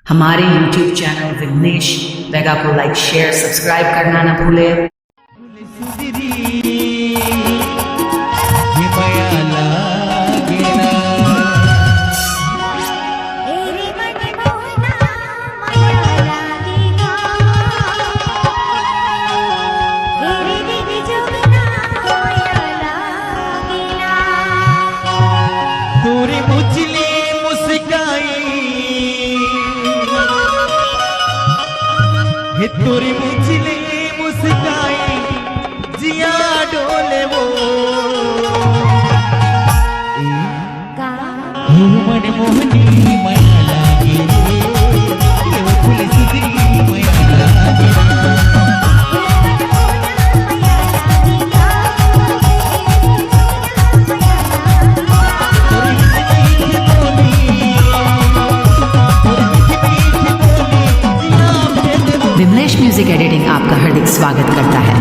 हमारे YouTube channel Vighnesh वेगा को like share subscribe करना ना भूले। तोरी मुझले मुस्काई जिया डोले वो मन मोहनी माया लागे वो फूल सुधरी माया लागे विघ्नेश म्यूजिक एडिटिंग आपका हार्दिक स्वागत करता है।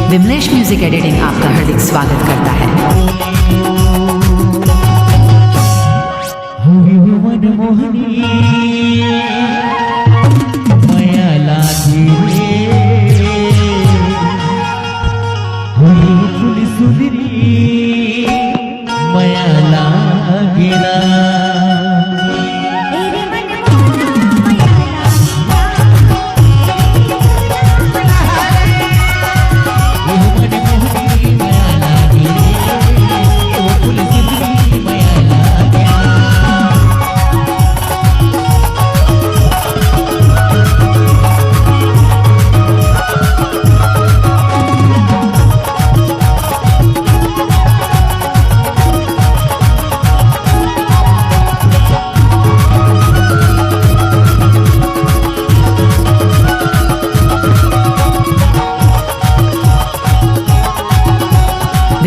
विघ्नेश म्यूजिक एडिटिंग आपका हार्दिक स्वागत करता है। मन मोहनी माया लागे फूल सुधरी माया लागे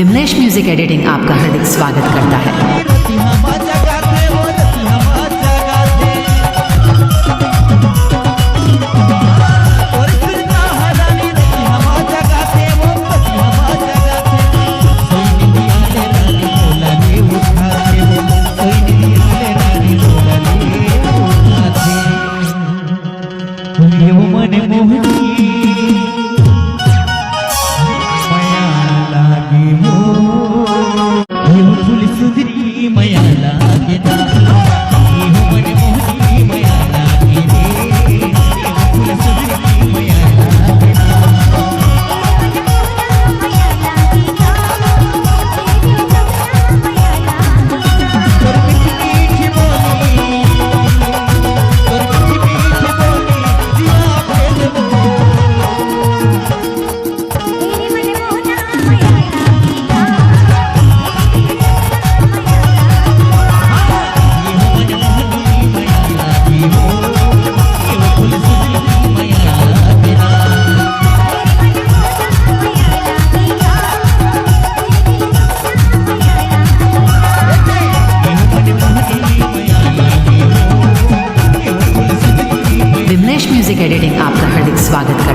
विघ्नेश म्यूजिक एडिटिंग आपका हार्दिक स्वागत करता है। विघ्नेश म्यूजिक एडिटिंग आपका हार्दिक स्वागत करता है।